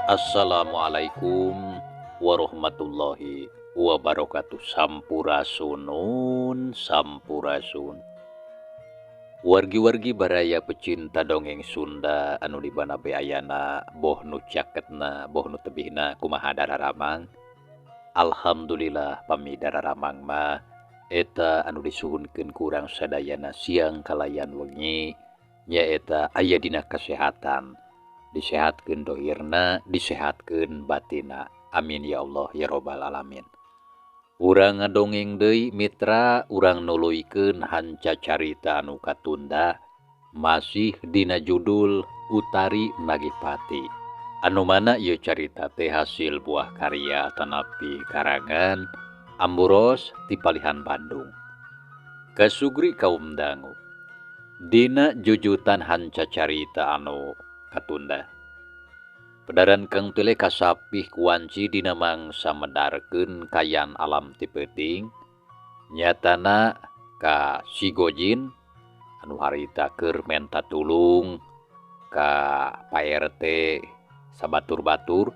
Assalamualaikum warahmatullahi wabarakatuh. Sampurasunun, sampurasun. Wargi-wargi baraya pecinta dongeng Sunda anu di bana be ayana boh nu caketna boh nu tebihna kumaha dararamang. Alhamdulillah pami dararamang mah eta anu disuhunkeun kurang sadayana siang kalayan wengi nyaeta aya dina kasehatan. Disehatkeun dohirna, disehatkeun batina. Amin ya Allah ya robbal alamin. Urang ngadongeng deui mitra, urang nuluykeun hanca carita anu katunda masih dina judul Utari Nagipati. Anu mana ieu carita teh hasil buah karya tanapi karangan Amburos ti Palihan Bandung. Kasugri kaum dangu. Dina jujutan hanca carita anu katunda. Pedaran kang tele kasapih kuanci dina mangsa medarkeun kayan alam ti peuting nyatana ka Sigojin anu harita keur menta tulung ka Pak RT sabatur-batur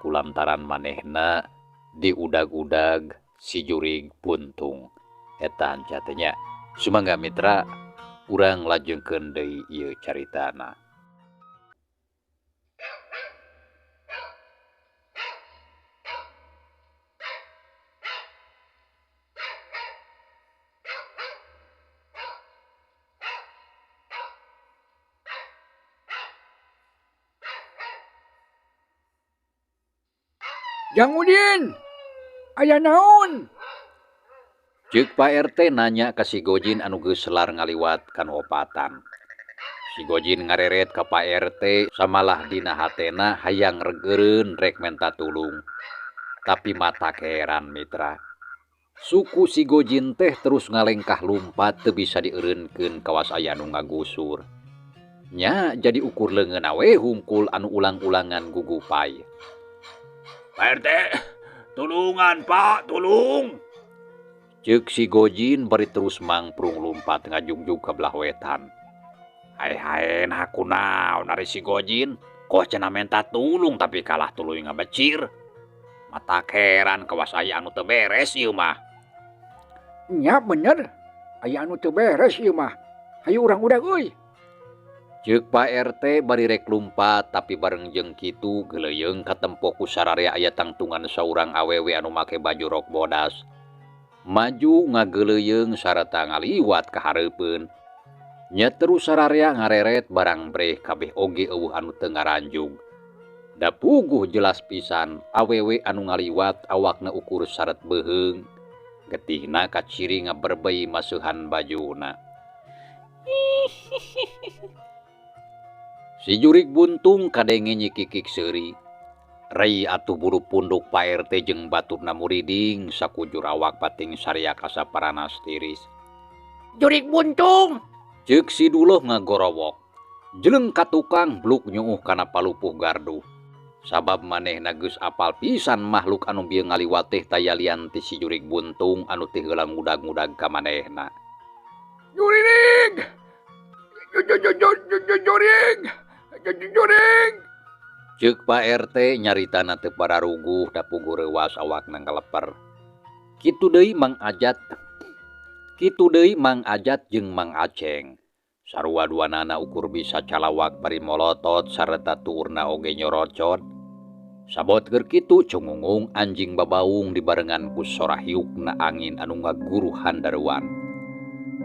kulantaran manehna diudag-udag si jurig puntung eta hanca teh nya. Sumangga mitra urang lajengkeun deui ieu caritana. Jang Udin, aya naon? Ceuk Pak RT nanya ka si Gojin anu geus selar ngaliwat kana opatan. Si Gojin ngareret ka Pak RT samalah dina hatena hayang regeureun rek menta tulung. Tapi mata keheran mitra. Suku si Gojin teh terus ngalengkah lumpat teu bisa dieureunkeun kawas aya anu ngagusur. Nya jadi ukur leungeunna we hungkul anu ulang-ulangan gugupay. Pak RT, tulungan Pak, tulung. Ceuk si Gojin bari terus mangprung lumpat ngajungjung ka belah wetan. Hae nah kunaon ari si Gojin? Koh cenah menta tulung tapi kalah tuluy ngabecir. Mata keran kawas aya anu teu beres ieu mah. Nya bener, aya anu teu beres ieu mah. Hayu urang udag euy. Ceuk Pak RT bari rek lumpat tapi bareng jeung kitu geuleyeung katempo ku sararea aya tangtungan saurang awewe anu make baju rok bodas. Maju ngageuleyeung sareta ngaliwat ka hareupeun. Nya terus sararea ngareret barang breh kabeh oge eueuh anu teu ngaranjug. Da puguh jelas pisan awewe anu ngaliwat awakna ukur saret beuheung. Getihna kaciri ngaberbei maseuhan bajuna. Si jurig buntung kadenge nyikikik seuri. Rai atuh buru punduk Pak RT jeung baturna muriding sakujur awak pating saria kasaparanas tiris. Jurig buntung. Ceuk si Duloh ngagorowok. Jeleng ka tukang bluk nyuuh kana palupuh gardu. Sabab manehna geus apal pisan makhluk anu bieu ngaliwat teh tayalian ti si jurig buntung anu teh heula ngudag-ngudag ka manehna. Jurig. Jurig. Ceuk Pak RT nyaritana teu pararuguh da puguh reuwas awakna ngaleper. Kitu deui Mang Ajat jeung Mang Aceng. Sarua duanana ukur bisa calawak bari molotot sareta tuurna oge nyorocot. Sabot keur kitu cungungung anjing babaung dibarengan ku sora hiukna angin anu ngaguru handaruan.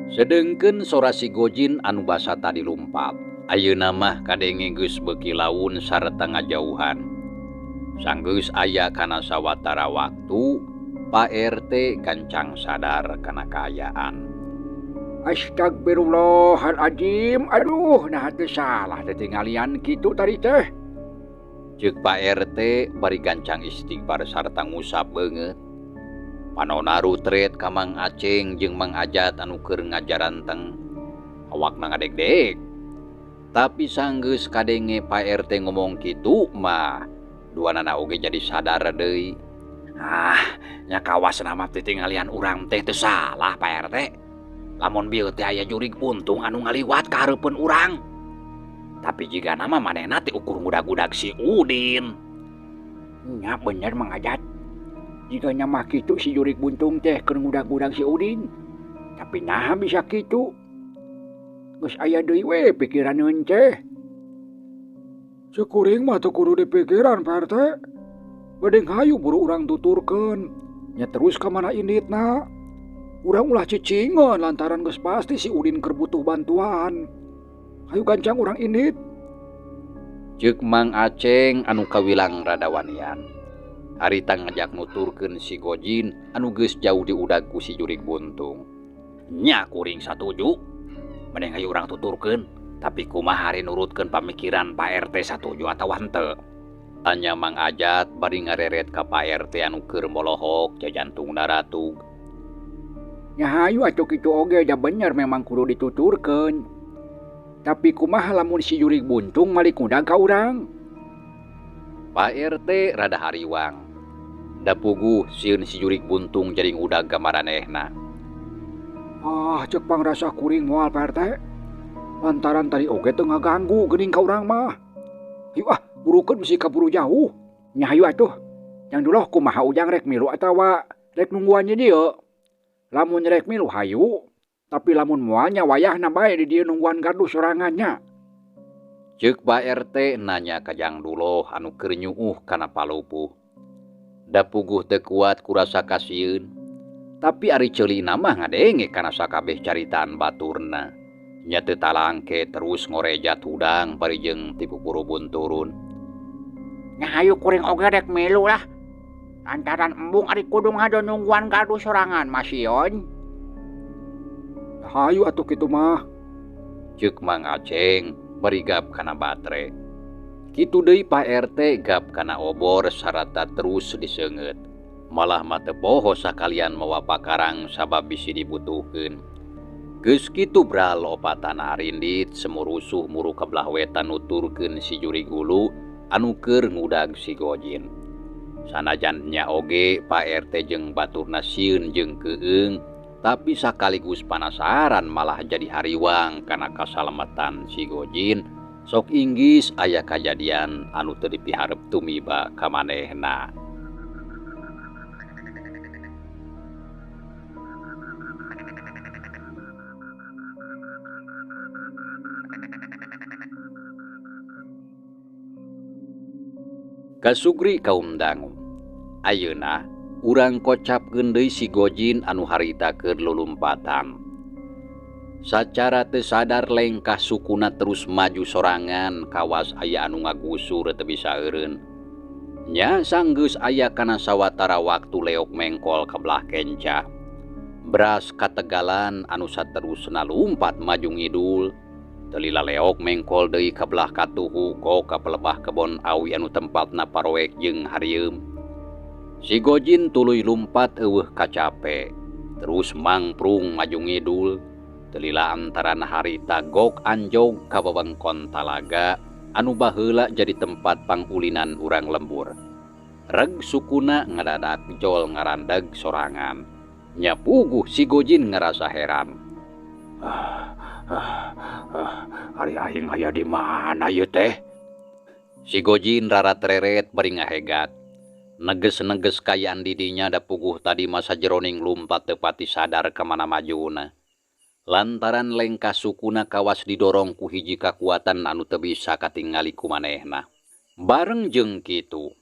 Sedengkeun sora si Gojin anu basa tadi lumpat. Ayeuna mah kadenge geus beuki laun sareta ngajauhan. Sanggeus aya kana sawatara waktu, Pak RT gancang sadar kana kaayaan. Astagfirullahaladzim. Aduh, nah teu salah teh tinggalian kitu tadi teh. Ceuk Pak RT bari gancang istighfar sarta ngusap beungeut. Panonna rutret ka Mang Aceng jeung Mang Ajat anu keur ngajaranteng. Awakna ngadeg-deg. Tapi sanggeus kadenge Pak RT ngomong kitu mah duanana oge jadi sadar deui. Nya kawasna mah titinggalian urang teh teu salah Pak RT. Lamun bieu teh aya jurig buntung anu ngaliwat ka hareupeun urang. Tapi jika nama manehna teh ukur ngudag-udag si Udin. Nya bener Mang Ajat. Jika nyamah kitu si Jurik Buntung teh keur ngudag-ngudag si Udin. Tapi nah bisa kitu. Geus aya deui we pikiraneun teh. Syukuring mah teu kudu dipikiran Pak RT. Bedeng hayu buru urang tuturkeun. Nya terus ka mana inditna. Urang ulah cicingeun lantaran geus pasti si Udin keur butuh bantuan. Hayu gancang urang indit. Ceuk Mang Aceng anu kawilang rada wanian. Harita ngajak nuturkeun si Gojin anu geus jauh diudag ku si Jurik Buntung. Nya kuring satuju. Mending hayu urang tuturkeun, tapi kumaha hari nurutkeun pamikiran Pak RT satuju atawa henteu. Tanya Mang Ajat bari ngareret ka Pak RT anu keur molohok jajantungna ratug. Nya hayu atuh kitu oge da bener memang kudu dituturkeun. Tapi kumaha lamun si Jurik Buntung malik ngudag ka urang? Pak RT rada hariwang. Da puguh sieun si Jurik Buntung jadi ngudag ka maranehna. Cek pangrasa kuring moal Pak RT. Lantaran tadi oge teu ngaganggu geuning ka urang mah. Hayu burukeun mesti kaburu jauh. Nya hayu atuh. Yang dulu kumaha ujang rek milu atawa rek nungguan di dieu. Lamun rek milu hayu, tapi lamun moalnya wayahna bae di dieu nungguan gardu sorangannya. Ceuk Pak RT nanya ka Jang Duloh anu keur nyuuh kana palupuh. Da puguh teu kuat kurasa kasieun. Tapi ari ceulina mah ngadenge kana sakabeh caritaan baturna. Nya teu talangke terus ngorejat hudang parijeng ti pupurubun turun. Nya hayu kuring oge rek milu lah. Lantaran embung ari kudu ngado nungguan gardu sorangan masieun. Hayu atuh kitu mah. Ceuk Mang Aceng bari gap kana batre. Kitu deui Pak RT gap kana obor sarata terus diseungeut. Malah mah teu poho sakalian mawa pakarang sabab bisi dibutuhkeun. Geus kitu bral opatan arindit semurusuh muru ka belah wetan nuturkeun si Jurik Hulu anu keur ngudag si Gojin. Sanajan nya oge Pak RT jeung baturna sieun jeung keueung, tapi sakaligus panasaran malah jadi hariwang kana kasalametan si Gojin. Sok inggis aya kajadian anu teu dipiharep tumiba ka manehna. Kasugri kaum dangu. Ayeuna urang kocapkeun deui si Gojin anu harita keur lulumpatan. Sacara teu sadar lengkah sukuna terus maju sorangan kawas aya anu ngagusur teu bisa eureun. Nya sanggeus aya kana sawatara waktu leok mengkol ka belah kenca. Beras kategalan anu saterusna lumpat maju ngidul. Teu lila leok mengkol deui ka belah katuhu ko ka pelebah kebon awi anu tempatna paroek jeung harieum. Si Gojin tuluy lumpat eueuh kacape. Terus mangprung maju ngidul. Telila antarana harita gok anjog ka wewengkon talaga anu baheula jadi tempat pangulinan urang lembur. Reg sukuna ngadadak jol ngarandeg sorangan. Nya puguh si Gojin ngerasa heran. Ari aing aya di mana ieu teh? Si Gojin rarat reret bari ngahegat. Neges-neges kayaan didinya da puguh tadi masa jeroning lumpat teu pati sadar ka mana majuna. Lantaran lengkah sukuna kawas didorong ku hiji kakuatan anu teu bisa katingali ku manehna. Bareng jeung kitu,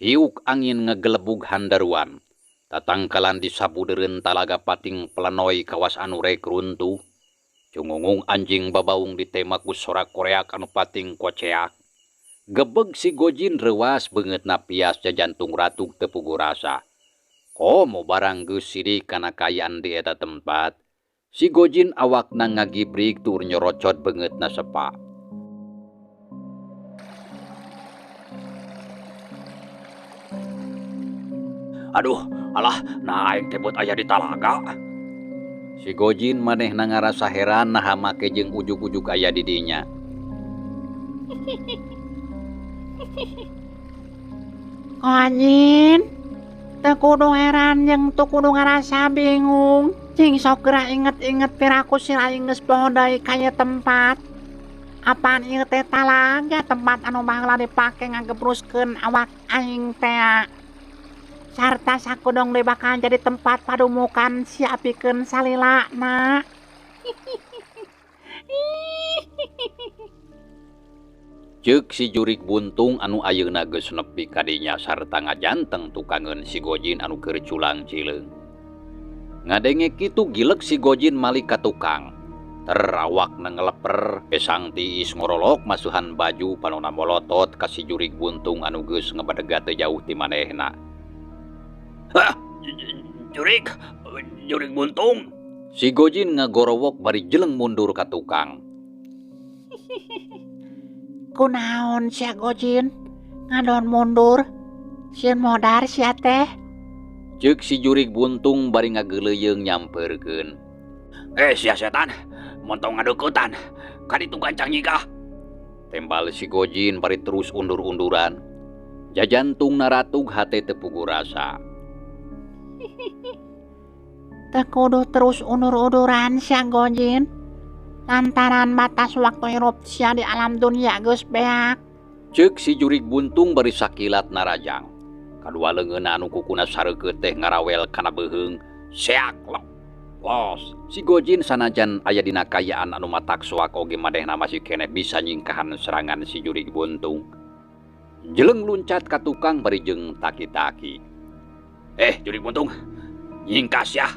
hiuk angin ngegelebug handaruan. Tatangkalan disabudeureun talaga pating pelenoy kawas anu rek runtuh. Cungungung anjing babaung ditemak ku sorak koreak anu pating koceak. Gebeg si Gojin reuas beungeutna pias jajantung ratug teu puguh rasa. Komo barang geus sidik kana kayaan di eta tempat. Si Gojin awakna ngagibrig tur nyorocot beungeutna sepa. Aduh, alah, nah aing teh aya di talaga. Si Gojin manehna ngarasa heran naha make jeung ujug-ujug aya di dinya. Gojin, teu kudu heran jeung teu kudu ngarasa bingung. Cing sok geura inget-inget piraku si aing geus poho deui ka ieu tempat. Apaan ieu teh talaga tempat anu baheula dipake ngagebruskeun awak aing teh. Sarta sakudong deui bakal jadi tempat padumukan siapikeun salilana. Ceuk si jurig buntung anu ayeuna geus nepi ka dinya sarta ngajanteng tukangeun si Gojin anu keur culang cileung. Ngadenge kitu gileg si Gojin malik ka tukang. Terawakna ngeleper pesang tiis ngorolok masuhan baju panonna molotot ka si jurig buntung anu geus ngabadega teu jauh ti manehna. Hah, jurig buntung. Si Gojin ngagorowok bari jeleng mundur ka tukang. Kunaon sia Gojin? Ngadon mundur? Sieun modar sia teh? Ceuk si jurig buntung bari ngageuleuyeung nyampeurkeun. Sia setan, montong ngadeukutan. Kaditu gancang nyigah. Tembal si Gojin bari terus undur-unduran. Jajantung naratug hate teu puguh rasa. Teu kudu terus undur-unduran sia Gojin. Lantaran batas waktu hirup sia di alam dunia geus beak. Ceuk si jurig buntung bari sakilat narajang. Kadua leungeunna anu kukuna sareukeut teh ngarawel kana beuheung. Seak los. Si Gojin sanajan aya dina kayaan anu matak soak oge madehna masih keneh bisa nyingkahan serangan si jurig buntung. Jeleng luncat ka tukang bari jeung taki-taki. Jurig buntung, nyingkas ya.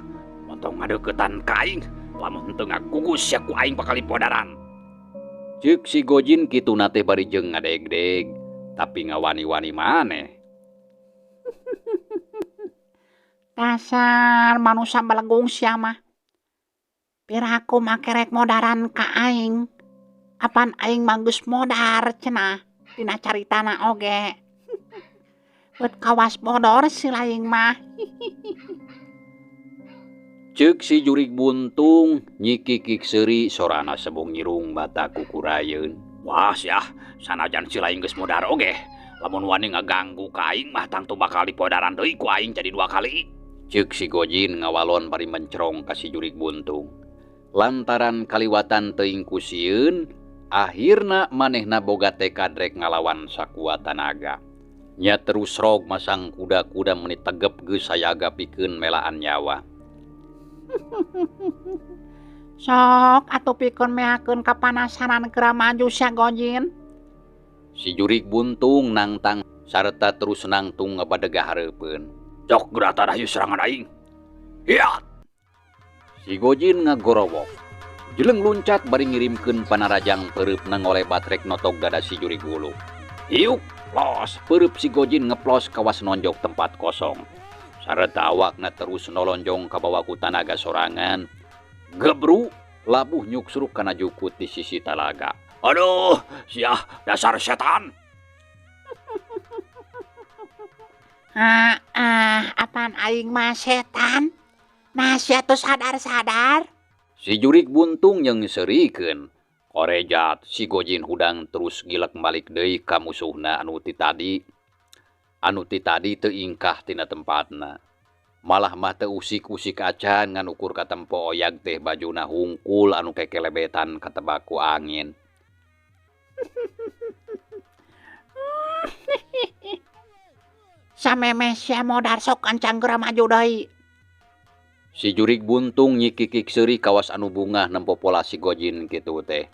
Montong ngadeuketan ka aing. Lamun teu ngagugus sia ku aing bakal lipodaran. Ceuk si Gojin kituna teh bari jeung ngadeg-deg, tapi ngawani-wani maneh. Dasar manusia balegung sia mah. Piraku make rek modaran ka aing. Apan aing mah geus modar cenah dina caritana oge. Beut kawas bodor si laing mah. Ceuk si jurig buntung nyikikik seuri sorana sebung nyirung bata kukurayeun. Wah sia, sanajan si laing geus modar oge. Lamun wani ngaganggu ka aing mah tangtu bakal dipodaran deui ku aing jadi 2 kali. Ceuk si Gojin ngawalon bari mencerong ka si jurig buntung. Lantaran kaliwatan teuing ku sieun, akhirna manehna boga tekad rek ngalawan sakuat tanaga. Nya terus rog masang kuda-kuda menit tegep geus sayaga pikeun melaan nyawa. Sok atuh pikeun meakeun kapanasaran geura maju sia Gojin. Si jurig buntung nangtang sarta terus nangtung ngabadega hareupeun. Cok geura tadayu serangan aing. Hiat. Si Gojin ngagorowok. Jeleng luncat bari ngirimkeun panarajang peureupna ngolebat rek notok dada si jurig wulu. Hiuk, los. Peureub si Gojin ngeplos kawas nonjok tempat kosong. Sareta awakna terus nolonjong ka bawah ku tanaga sorangan. Gebru labuh nyuksruk kana jukut di sisi talaga. Aduh, sia dasar setan. Apaan aing mah setan? Nah sia tuh sadar-sadar. Si jurig buntung yang serikeun. Korejat si Gojin hudang terus gilek balik deui ka musuhna anu ti tadi teu ingkah tina tempatna. Malah mah teu usik-usik acan ngan ukur ka tempo oyag teh bajuna hungkul anu kekelebetan katebak ku angin. Sameme sia modar sok ancang geura maju deui. Si jurig buntung nyikikik seuri kawas anu bungah nempo pola si Gojin kitu teh.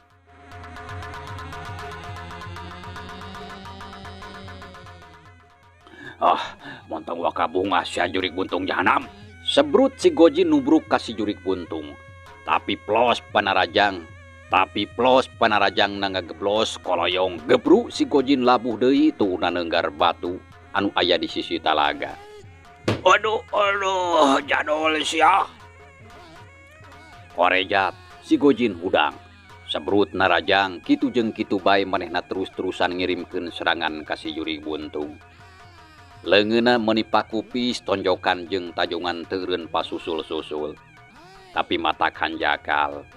Montong waka bunga sia jurig buntung jahanam. Sebrut si Gojin nubruk ka si jurig buntung. Tapi plos panarajang Nangageblos koloyong. Gebru si Gojin labuh deui tuh nanenggar batu anu aya di sisi talaga. Aduh, jadol sia. Korejat si Gojin hudang. Sebrut narajang kitu jeung kitu bae manehna terus-terusan ngirimkeun serangan ka si jurig buntung. Leungeunna meuni pakupis tonjokan jeung tajongan teureun pasusul-susul. Tapi mata kanjakal.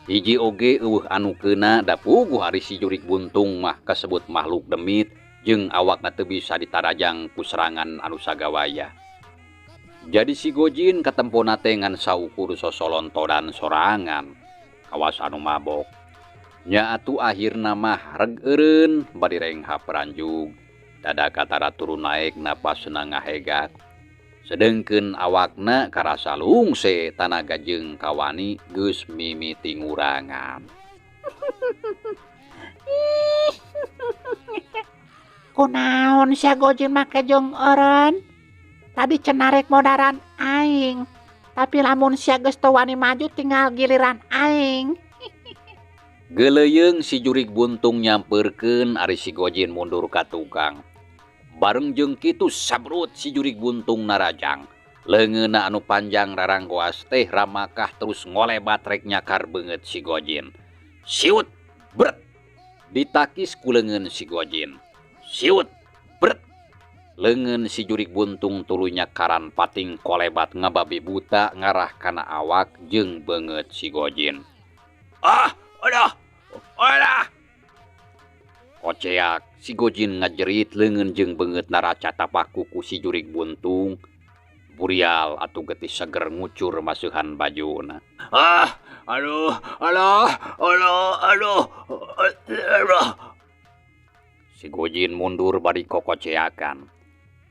Hiji oge eueuh anu keuna da puguh ari si jurig buntung mah kasebut makhluk demit jeung awakna teu bisa ditarajang ku serangan anu sagawaya. Jadi si Gojin katempona teh ngan saukur sosolontodan sorangan kawas anu mabok. Nya atuh akhirna mah reg eureun bari rengha peranjug. Tada katara turun naik napasna ngahegak. Sedengkeun awakna karasa lungse tanaga jeung kawani geus mimiti ngurangan. Kunaon sia Gojin make jeung eureun? Tadi cenah rek modaran aing. Tapi lamun sia geus teu wani maju tinggal giliran aing. Geleyeung si jurig buntung nyampeurkeun ari si Gojin mundur ka tukang. Bareng jeung kitu sabrut si jurig buntung narajang. Leungeunna anu panjang raranggoas teh ramakah terus ngolebat rek nyakar beungeut si Gojin. Siut, bret. Ditakis ku leungeun si Gojin. Siut, bret. Leungeun si jurig buntung tuluy nyakaran pating kolebat ngababi buta ngarah kana awak jeung beungeut si Gojin. Adah. Koceak si Gojin ngajerit leungeun jeung beungeut naraca tapaku ku si jurig buntung. Burial atuh getih seger ngucur masuhan bajuna. Aduh. Si Gojin mundur bari kokoceakan.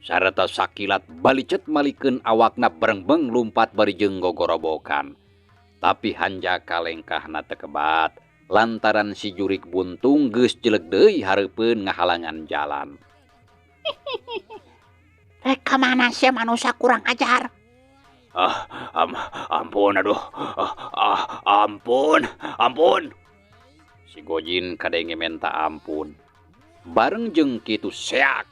Sareta sakilat balicet malikeun awakna berengbeng lumpat bari jeung gogorobokan. Tapi hanjaka lengkahna teu kebat lantaran si jurig buntung geus jeleg deui hareupeun ngahalangan jalan. Rek kamana sia manusia kurang ajar? Ampun, aduh. Ampun. Si Gojin kadenge menta ampun. Bareng jeung kitu seak.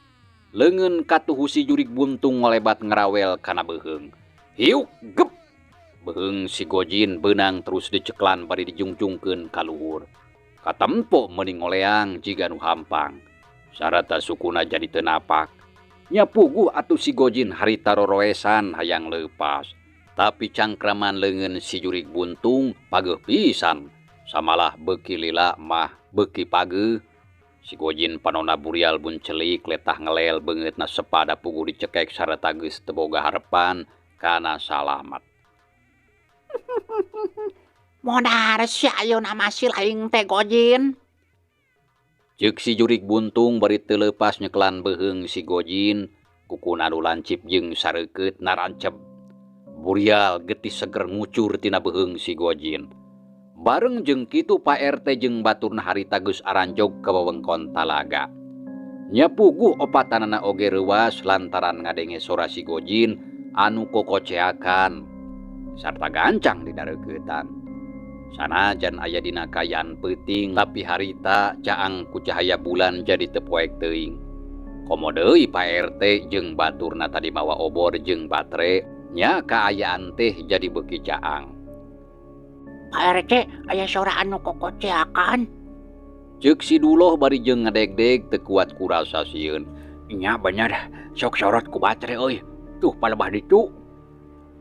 Leungeun katuhu si jurig buntung ngolebat ngerawel kana beuheung. Hiuk gep. Beuheung si Gojin beunang terus diceklan bari dijungjungkeun ka luhur. Katempo meuning ngoleang jiga nu hampang. Sarata sukuna jadi teu napak. Nya puguh atuh si Gojin harita roroesan hayang leupas. Tapi cangkraman leungeun si jurig buntung pageuh pisan. Samalah beuki lila mah beuki pageuh. Si Gojin panonna burial buncelik letah ngelel beungeutna sepada puguh dicekek sareta geus teu boga harepan kana salamat. Modar sia ayeuna masih aing teh Gojin. Ceuk si jurig buntung bari teu leupas nyeklan beuheung si Gojin, kukuna nu lancip jeung sareukeut narancep. Burial getih seger ngucur tina beuheung si Gojin. Bareng jeung kitu Pak RT jeung baturna harita geus aranjog ka wewengkon talaga. Nya puguh opatanana oge reuwas lantaran ngadenge sora si Gojin anu kokoceakan sarta gancang didareuketan. Sanajan aya dina kayaan peuting tapi harita caang ku cahaya bulan jadi teu poek teuing. Komo deui Pak RT jeung baturna tadi mawa obor jeung batre nya kaayaan teh jadi beuki caang. Pak RT aya sora anu kokoceakan. Ceuk si Duloh bari jeung ngadegdeg teu kuat kurasa sieun. Nya bener, sok sorot ku batre euy. Tuh palebah ditu.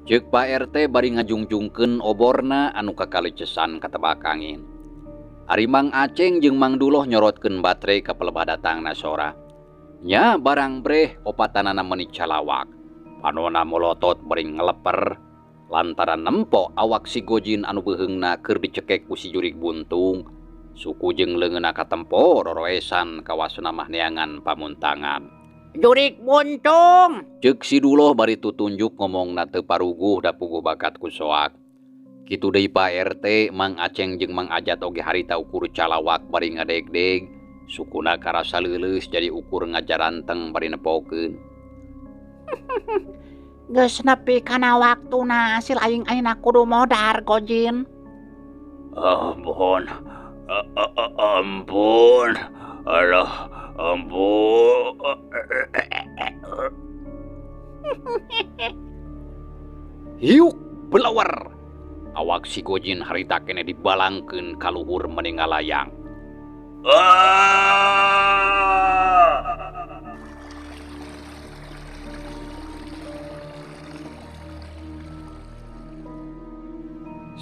Ceuk Pak RT bari ngajungjungkeun oborna anu kakalecesan ka tebak angin. Ari Mang Aceng jeung Mang Duloh nyorotkeun batre ka pelebah datangna sora. Nya barang breh opatanana menik calawak. Panonna molotot bari ngeleper lantaran nempo awak si Gojin anu beuheungna keur dicekek ku si jurig buntung. Suku jeung leungeunna katempo roroesan kawasna mah neangan pamuntangan. Jurig buntung. Ceuk si Duloh bari tutunjuk ngomongna teu paruguh da puguh bakat ku soak. Kitu deui Pak RT, Mang Aceng jeung Mang Ajat oge harita ukur calawak bari ngadegdeg. Sukuna karasa leuleus jadi ukur ngajaranteng bari nepokeun. Geus nepi kana waktuna hasil aing ayeuna kudu modar Gojin. Ampun. Aduh, ampun. Hiuk belawar. Awak si Gojin harita kene dibalangkeun ka luhur meuning ngalayang.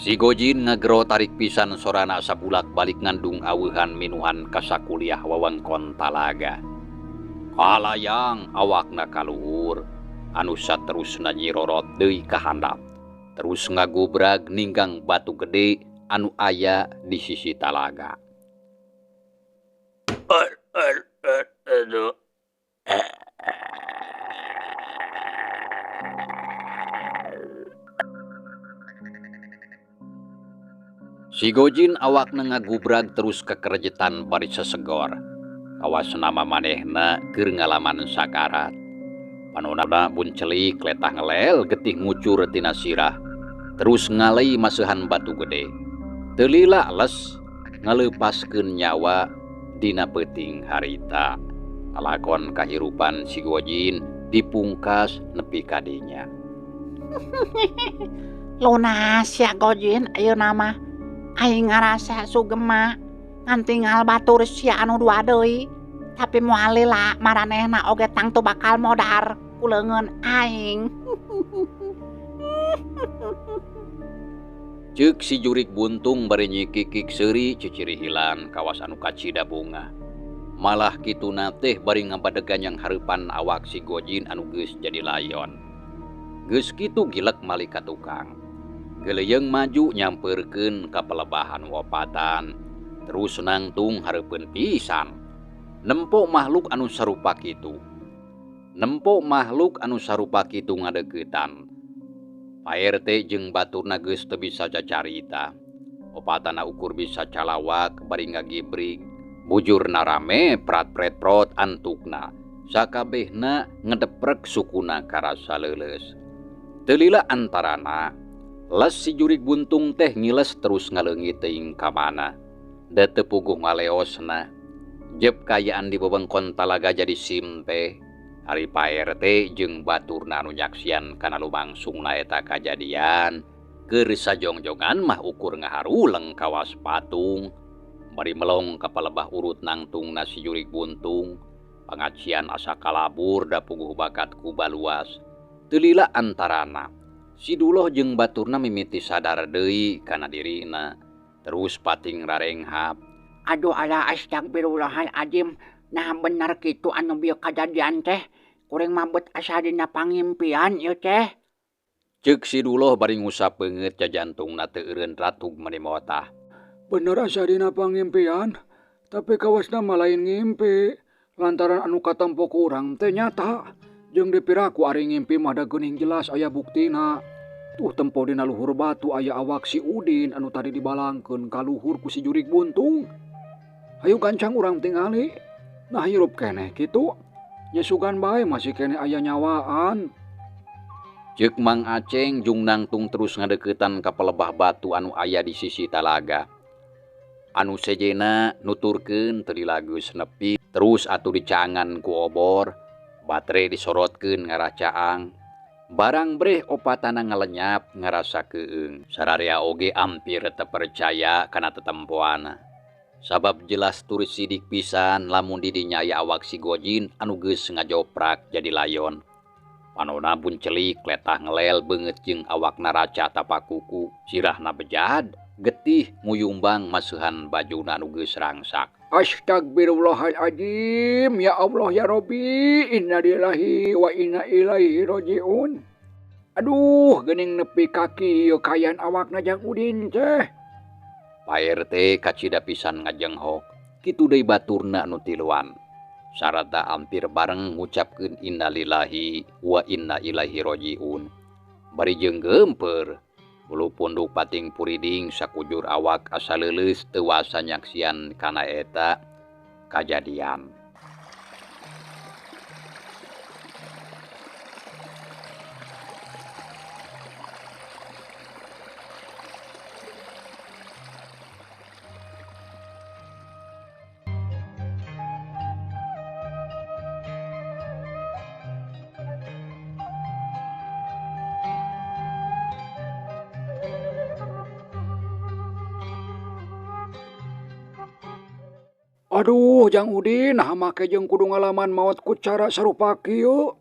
Si Gojin ngagero tarik pisan sorana sabulak balik ngandung aweuhan minuhan kasakuliah wewengkon talaga. Kalayang awakna kaluhur, anu saterusna nyirorot deui ka handap. Terus ngagobrag ninggang batu gede anu aya di sisi talaga. Aduh. Si Gojin awakna ngagubrag terus kekerjetan bari sesegor. Kawas nama manehna keur ngalaman sakarat. Panonna buncelik letah ngelel getih ngucur tina sirah. Terus ngalei maseuhan batu gede. Teu lila les ngaleupaskeun nyawa dina peuting harita. Alakon kahirupan si Gojin dipungkas nepi kadinya. Lunas ya Gojin ayeuna mah. Aing ngarasa sugema ngan tinggal batur sia anu dua deui. Tapi moal lila maranehna oge tangtu bakal modar kuleungeun aing. Ceuk si jurik buntung bari nyikikik seuri ciciri hilan kawas anu kacida bunga. Malah kituna teh bari ngabadeganyang hareupan awak si Gojin anu geus jadi layon. Geus kitu gilek malih ka tukang. Geleyeung maju nyampeurkeun ka pelebahan wopatan. Terus nangtung hareupeun pisan. Nempo makhluk anu sarupa kitu. Nempo makhluk anu sarupa kitu ngadeuketan. Pak RT jeung baturna geus teu bisa cacarita. Opatana ukur bisa calawak bari ngagibrig. Bujurna rame prat-pret-prot antukna. Sakabehna ngedeprek sukuna karasa leuleus. Teu lila antarana les si jurik buntung teh ngiles terus ngaleungit teuing ka mana. Da teu puguh ngaleosna. Jep kayaan di bebengkon talaga jadi sim teh. Ari Pak RT jeung baturna anu nyaksian kana lumangsungna eta kajadian keur sajongjongan mah ukur ngaharuleng kawas patung. Bari melong ka palebah urut nangtungna si jurik buntung. Pangacian asa kalabur da puguh bakat ku baluas. Teu lila antarana si Duloh jeung baturna mimiti sadar deui kana dirina. Terus pating rarenghap. Aduh ala astagfirullahaladzim. Nah bener kitu anu bieu kajadian teh. Kuring mabet asa dina pangimpian ieu teh. Ceuk si Duloh bari ngusap beungeut jajantungna teu eureun ratug manimotah. Bener asa dina pangimpian, tapi kawasna mah lain ngimpi. Lantaran anu katampo ku urang teh nyata. Jeung dipiraku ari ngimpi mah da geuning jelas aya buktina. Tuh tempo dina luhur batu aya awak si Udin anu tadi dibalangkeun ka luhur ku si jurik buntung. Hayu gancang urang tingali. Nah hirup keneh kitu. Nyesugan bae masih keneh aya nyawaan. Ceuk Mang Aceng jeung nangtung terus ngadeuketan ka pelebah batu anu aya di sisi talaga. Anu sejena nuturkeun teu dilageus nepi terus atuh dicaangan ku obor. Batre disorotkeun ngarah caang. Barang breh opatana ngalenyap ngarasa keueung. Sararea oge ampir teu percaya kana tetempoana. Sabab jelas turis sidik pisan lamun di dinya aya awak si Gojin anu geus ngajoprak jadi layon. Panonna buncelik letah ngelel beungeut jeung awakna raca tapakuku. Sirahna bejad, getih nguyumbang maseuhan bajuna anu geus rangsak. Astagfirullahaladzim, ya Allah ya Robbi, inna lillahi wa inna ilaihi rojiun. Aduh, geuning nepi kaki ieu kayan awakna Jang Udin teh. Pak RT kacida pisan ngajenghok. Kitu deui baturna anu tiluan. Sarata ampir bareng ngucapkeun innalillahi wa inna ilaihi rojiun. Bari jeung geumpeur ulu punduk pating puriding sakujur awak asa leuleus teu wasa nyaksian kana eta kajadian. Aduh, Jang Udin, nah make jeung kudu ngalaman maot ku cara sarupa kieu.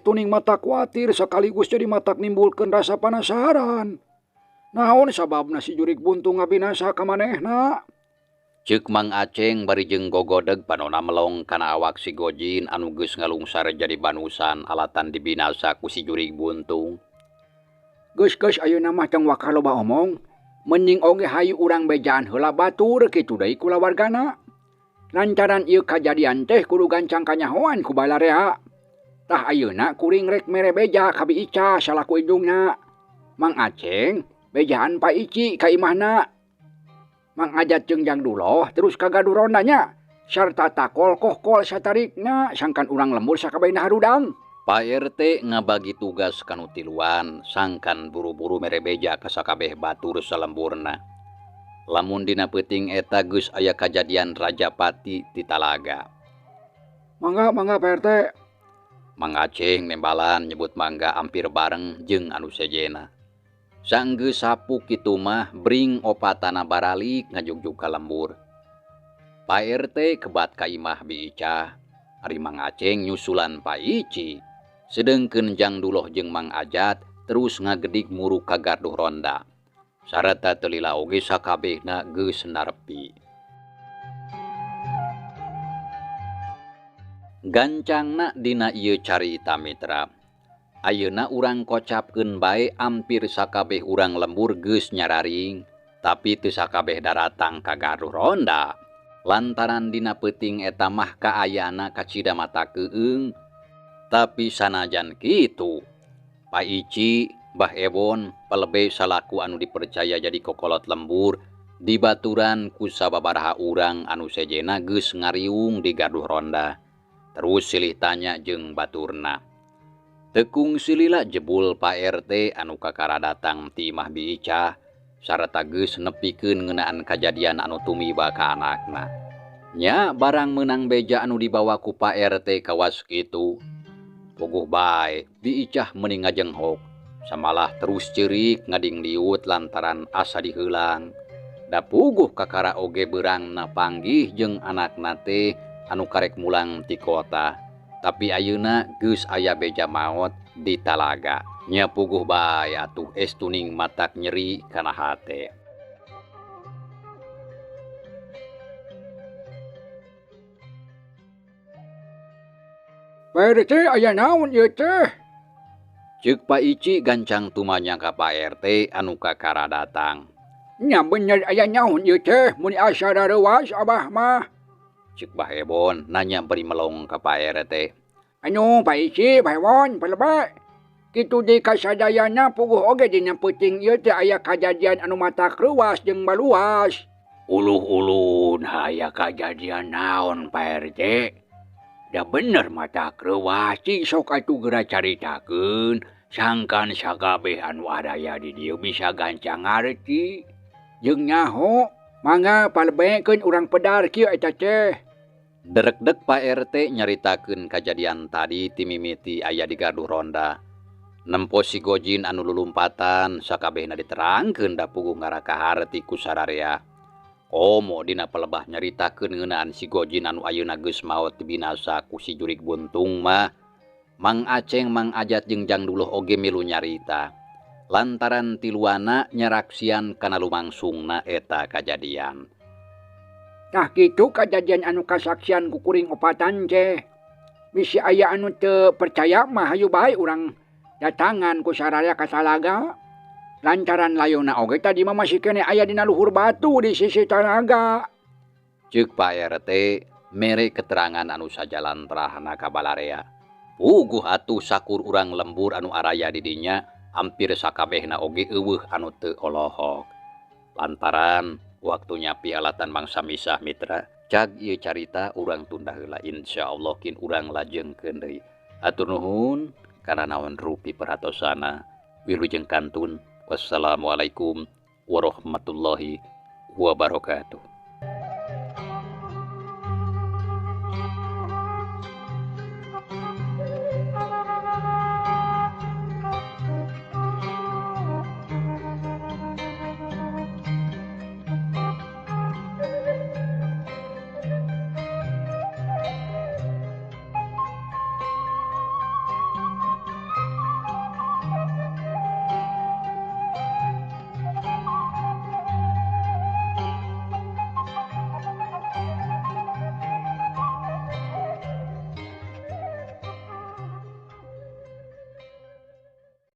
Tuning mata kuatir sekaligus jadi matak nimbulkeun rasa penasaran. Naon sababna si jurik buntung ngabinasa ka manehna? Ceuk Mang Aceng bari jeung gogodeg panonna melong kana awak si Gojin anu geus ngalungsar jadi banusan alatan dibinasa ku si jurik buntung. Geus ayeuna mah tong wakar loba omong. Mending oge hayu urang bejaan heula batur kitu deui kula wargana. Lantaran ieu kajadian teh kudu gancang kanyahoan ku balarea. Tah ayeuna kuring rek mere beja ka Bi Ica salaku indungna. Mang Aceng bejaan Pak Ici ka imahna. Mang Ajat jeung Jang Duloh terus ka gaduh rondanya. Sarta takol kohkol satarikna sangkan urang lembur sakabehna harudang. Pak RT ngabagi tugas kanu tiluan, sangkan buru-buru mere beja ka sakabeh batur salemburna. Lamun dina peuting eta geus aya kajadian Rajapati ti Talaga. Mangga Pak RT. Mang Aceng nembalan nyebut mangga ampir bareng jeung anu sejena. Sanggeus sapu kitu mah bring opatana baralik ngajugjug ka lembur. Pak RT kebat ka imah Bi Ica, ari Mang Aceng nyusulan Pak Ici. Sedengkeun Jang Duloh jeung Mang Ajat terus ngagedik muru ka garduh ronda. Sarata teu lila oge sakabehna geus narepi. Gancangna dina ieu carita mitra. Ayeuna urang kocapkeun bae ampir sakabeh urang lembur geus nyararing, tapi teu sakabeh daratang ka garduh ronda. Lantaran dina peuting eta mah kaayana kacida mata keueung. Tapi sanajan kitu, Pak Ici, Mbah Ebon, palebe salaku anu dipercaya jadi kokolot lembur, dibaturan ku sababaraha urang anu sejena geus ngariung di garduh ronda. Terus silih tanya jeung baturna. Tekung silila jebul Pak RT anu kakara datang ti imah Bi Ica, sarta geus nepikeun ngeunaan kajadian anu tumiba ka anakna. Nya barang menang beja anu dibawa ku Pak RT kawas kitu. Puguh bae Bi Icah meuning ngajenghok, samalah terus ceurik ngading liut lantaran asa diheulang. Da puguh kakara oge beurangna panggih jeung anakna teh anu karek mulang ti kota. Tapi ayeuna geus aya beja maot di Talaga. Nya puguh bae atuh estuning matak nyeri kana hate. Pak RT aya naon ieu teh? Ceuk Pak Ici gancang tumanya ka Pak RT anu kakara datang. Nya bener aya naon ieu teh mun asa dareuwas Abah mah. Ceuk Mbah Ebon nanya beri melong ka Pak RT. Anu Pak Ici, Pak Ebon, palebe. Kitu di kasadayana puguh oge dina peuting ieu teh aya kajadian anu matak leuwas jeung baluas. Uluh-ulun aya kajadian naon Pak RT? Da bener mata kreuwas cing sok atuh geura caritakeun, sangkan sakabeh anu araya di dieu bisa gancang ngarti. Jeung nyaho, mangga palebekeun urang pedar kieu eta teh. Derek-dek Pak RT nyaritakeun kajadian tadi ti mimiti aya di garduh ronda. Nempo si Gojin anu lulumpatan sakabehna diterangkeun da puguh ngarakahar ti ku sararea. Komo dina pelebah nyaritakeun ngeunaan si Gojin anu ayeuna geus maot binasa ku si jurig buntung mah, Mang Aceng, Mang Ajat jeung Jang Duloh oge milu nyarita. Lantaran tiluana nyaraksian kana lumangsungna eta kajadian. Tah kitu kajadian anu kasaksian ku kuring opatan teh. Misi aya anu teu percaya mah hayu bae urang datangan ku sararea ka Talaga. Lantaran layona oge tadi mah masih kene aya dina luhur batu di sisi Talaga. Ceuk Pak RT mere keterangan anu sajalantrahna ka balarea. Puguh atuh sakur urang lembur anu araya di dinya hampir sakabehna oge eueuh anu teu olohok. Lantaran waktunya pialatan mangsa misah mitra, cag ieu carita urang tunda heula, insyaallah kin urang lajengkeun deui. Hatur nuhun kana naon rupi peratosana. Wilujeng kantun. Wassalamualaikum warahmatullahi wabarakatuh.